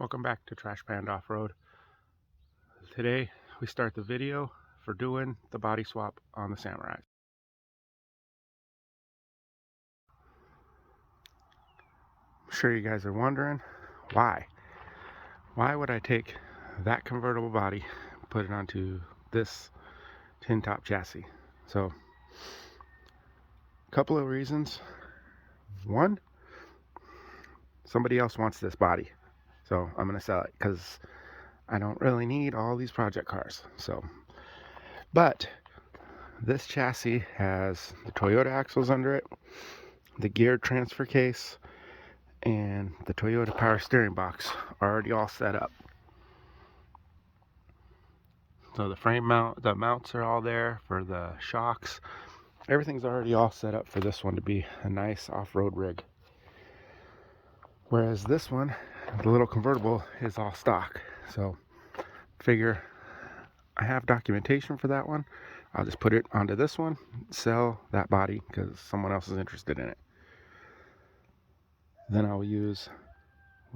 Welcome back to Trash Panda Off-Road. Today we start the video for doing the body swap on the Samurai. I'm sure you guys are wondering why. Why would I take that convertible body and put it onto this tin top chassis? So, a couple of reasons. One, somebody else wants this body, so I'm going to sell it because I don't really need all these project cars. But this chassis has the Toyota axles under it, the gear transfer case, and the Toyota power steering box are already all set up. So the frame mount, the mounts are all there for the shocks. Everything's already all set up for this one to be a nice off-road rig. Whereas this one, the little convertible, is all stock. So figure I have documentation for that one. I'll just put it onto this one, sell that body because someone else is interested in it. Then I'll use,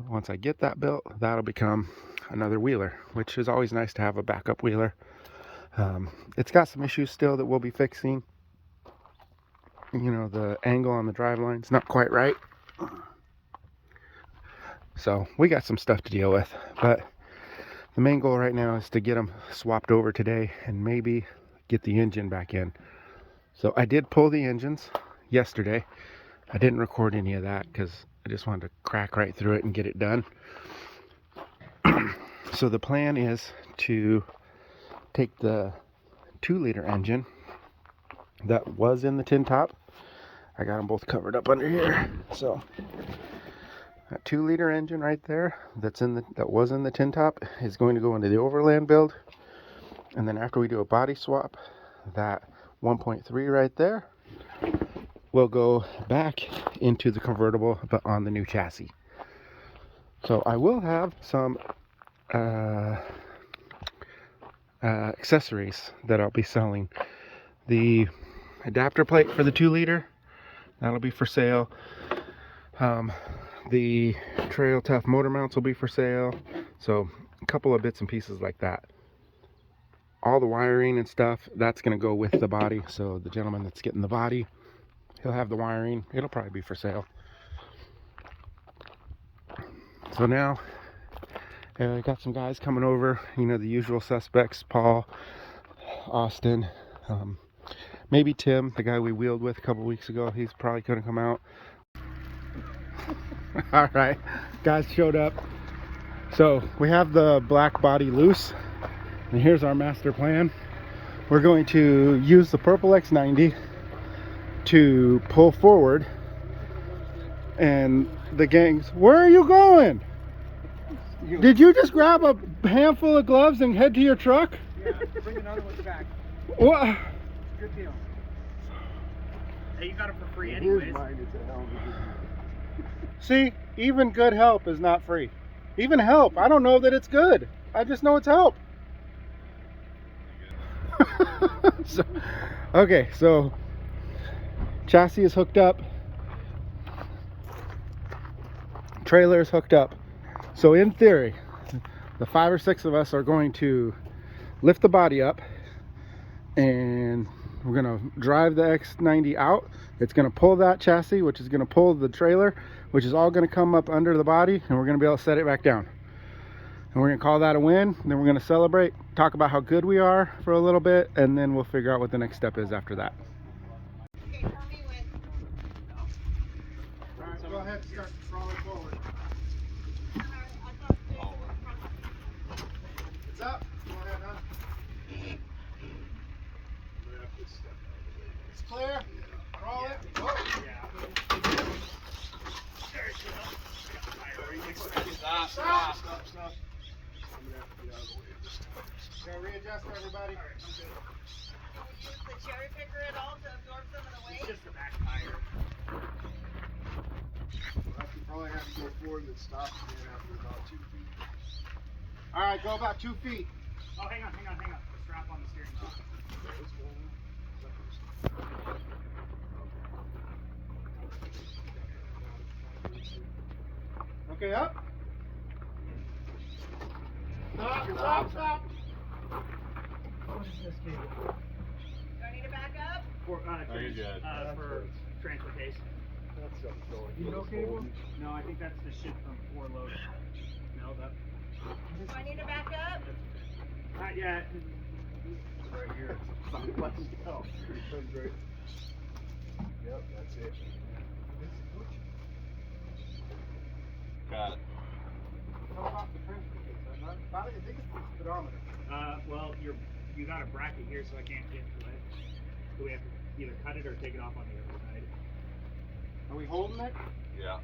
once I get that built, that'll become another wheeler, which is always nice to have a backup wheeler. It's got some issues still that we'll be fixing. You know, the angle on the driveline's not quite right. So we got some stuff to deal with, but the main goal right now is to get them swapped over today and maybe get the engine back in. So I did pull the engines yesterday. I didn't record any of that because I just wanted to crack right through it and get it done. So the plan is to take the 2-liter engine that was in the tin top. I got them both covered up under here. So that 2-liter engine right there that was in the tin top is going to go into the overland build. And then after we do a body swap, that 1.3 right there will go back into the convertible but on the new chassis. So I will have some accessories that I'll be selling. The adapter plate for the 2-liter, that'll be for sale. The Trail Tough motor mounts will be for sale. So a couple of bits and pieces like that. All the wiring and stuff, that's going to go with the body. So the gentleman that's getting the body, he'll have the wiring. It'll probably be for sale. So now I got some guys coming over, you know, the usual suspects: Paul, Austin, maybe Tim, the guy we wheeled with a couple weeks ago. He's probably going to come out. All right, guys showed up. So we have the black body loose, and here's our master plan. We're going to use the purple X90 to pull forward, and the gang's, where are you going? Did you just grab a handful of gloves and head to your truck? Yeah, bring another one back. What? Good deal. Hey, you got it for free anyways. See, even good help is not free. Even help, I don't know that it's good. I just know it's help. So chassis is hooked up. Trailer is hooked up. So in theory, the 5 or 6 of us are going to lift the body up, and we're going to drive the X90 out. It's going to pull that chassis, which is going to pull the trailer, which is all going to come up under the body, and we're going to be able to set it back down. And we're going to call that a win. And then we're going to celebrate, talk about how good we are for a little bit, and then we'll figure out what the next step is after that. Okay, tell me when. All right, go ahead, start crawling forward. It's up. Go ahead, huh? It's clear. Crawl it. Whoa. Stop. Gotta readjust everybody. Can we use the cherry picker at all to absorb some of the weight? Just the back tire. You probably have to go forward and stop again after about 2 feet. All right, go about 2 feet. Oh, hang on. The strap on the steering wheel. Okay, up. Stop. What is this cable? Do I need to back up? For, you're good. For transfer case. That's something going. You know cable? No, I think that's the shit from floor load. No, that. Do I need to back up? Not yet. Right here. Let's go. It comes right. Yep, that's it. Got it. How about the transfer case? I think it's the speedometer. Well, you got a bracket here, so I can't get to it. So we have to either cut it or take it off on the other side. Are we holding it? Yeah.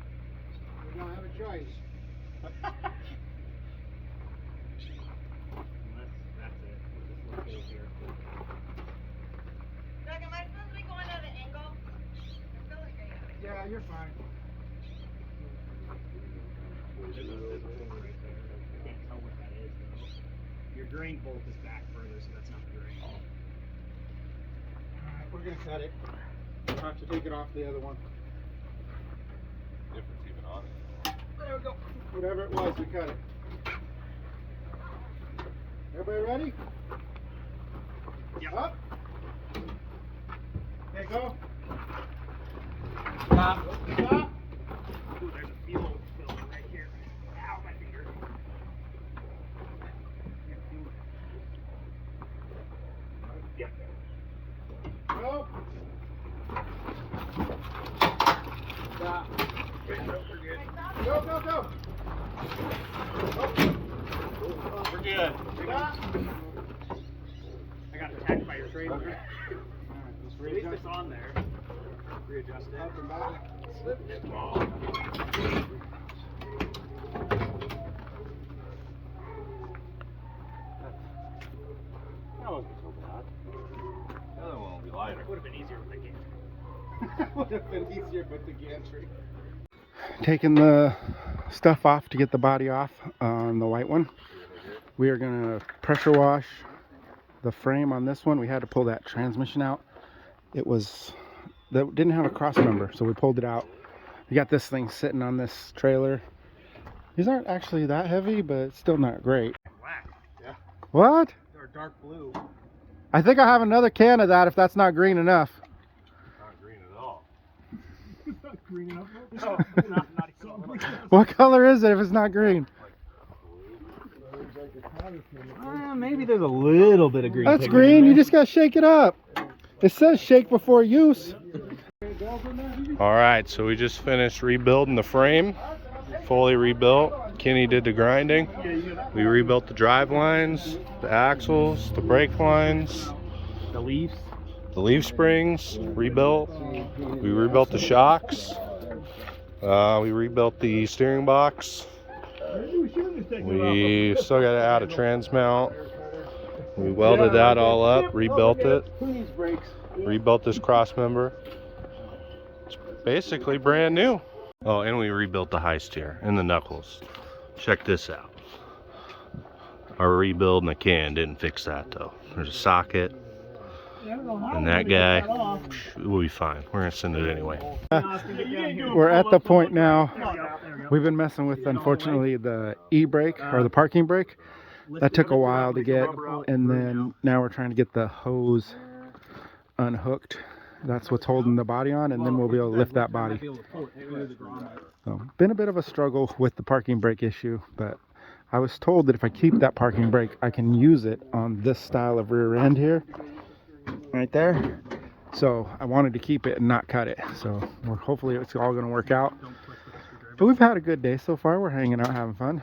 We don't have a choice. That's it. We'll just look over here. Doug, am I supposed to be going at an angle? I feel like I am. Yeah, you're fine. There's a right there. I can't tell what that is though. Your drain bolt is back further, so that's not the drain. Alright, we're gonna cut it. We'll have to take it off the other one. Difference even on it. There we go. Whatever it was, we cut it. Everybody ready? Yep. Up. Okay, go. Stop. Stop. Ooh, there's a fuel filter right here. Ow, my finger. Yep. Go. Stop. Go, go, go. We're good. Stop. I got attacked by your trailer. Okay. At least it's on there. Readjust it. Up and back. Slip. That wasn't so bad. The other one will be lighter. It would have been easier with the game. Would have been easier with the gantry. Taking the stuff off to get the body off on the white one. We are going to pressure wash the frame on this one. We had to pull that transmission out. That didn't have a cross member, so we pulled it out. We got this thing sitting on this trailer. These aren't actually that heavy, but it's still not great. Black. What? Or dark blue. I think I have another can of that if that's not green enough. Not green at all. Green enough? No, not even a little. What color is it if it's not green? Maybe there's a little bit of green. That's green. You just gotta shake it up. It says shake before use. All right, so we just finished rebuilding the frame, fully rebuilt. Kenny did the grinding. We rebuilt the drive lines, the axles, the brake lines, The leaves. the leaf springs, rebuilt. We rebuilt the shocks. We rebuilt the steering box. We still got to add a trans mount. We welded that all up, rebuilt it, rebuilt this cross member. It's basically brand new. Oh, and we rebuilt the high steer and the knuckles. Check this out. Our rebuild in a can didn't fix that though. There's a socket, and that guy, we'll be fine. We're gonna send it anyway. We're at the point now. We've been messing with, unfortunately, the e-brake or the parking brake. That took a while to get, and then now we're trying to get the hose unhooked. That's what's holding the body on, and then we'll be able to lift that body. So, been a bit of a struggle with the parking brake issue, but I was told that if I keep that parking brake, I can use it on this style of rear end here, right there. So I wanted to keep it and not cut it. So hopefully it's all going to work out. But we've had a good day so far. We're hanging out, having fun.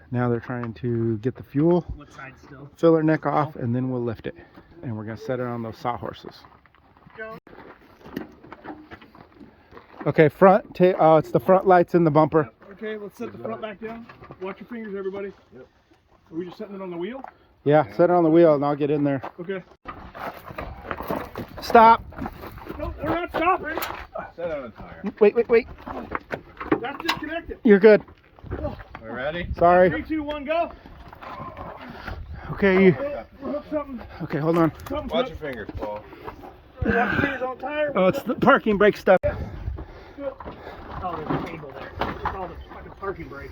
Now they're trying to get the fuel filler neck off, and then we'll lift it. And we're going to set it on those sawhorses. Okay, front. It's the front lights in the bumper. Okay, let's set the front back down. Watch your fingers, everybody. Yep. Are we just setting it on the wheel? Yeah, set it on the wheel and I'll get in there. Okay. Stop. No, we're not stopping. Set on a tire. Wait. That's disconnected. You're good. We ready? Sorry. 3, 2, 1, go. Okay. We'll hook something. Okay, hold on. Something's Watch hooked. your fingers, Paul. Watch your fingers on the tire. Oh, it's the parking brake stuff. Oh, there's a cable there. It's all the fucking parking brake.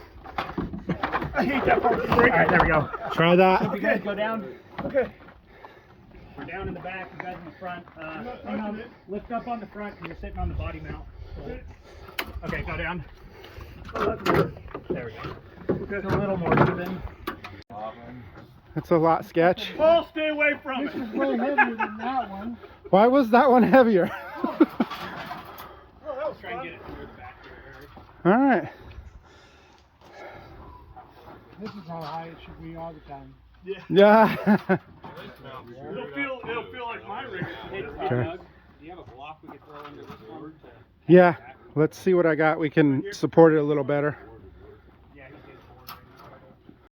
I hate that part of the brake. All right, there we go. Try that. You guys go down. Okay. We're down in the back. You guys in the front. Hang on. Lift up on the front because you're sitting on the body mount. Okay, go down. Oh, that's good. There we go. Okay. It's a little more even. It's a lot sketch. Paul, stay away from it. This is way heavier than that one. Why was that one heavier? Oh, that was Try and fun. get it through the back here, Eric. All right. This is how high it should be all the time. Yeah. It'll feel like my rig. Okay. Doug, do you have a block we could throw into the board? Yeah. Let's see what I got. We can support it a little better.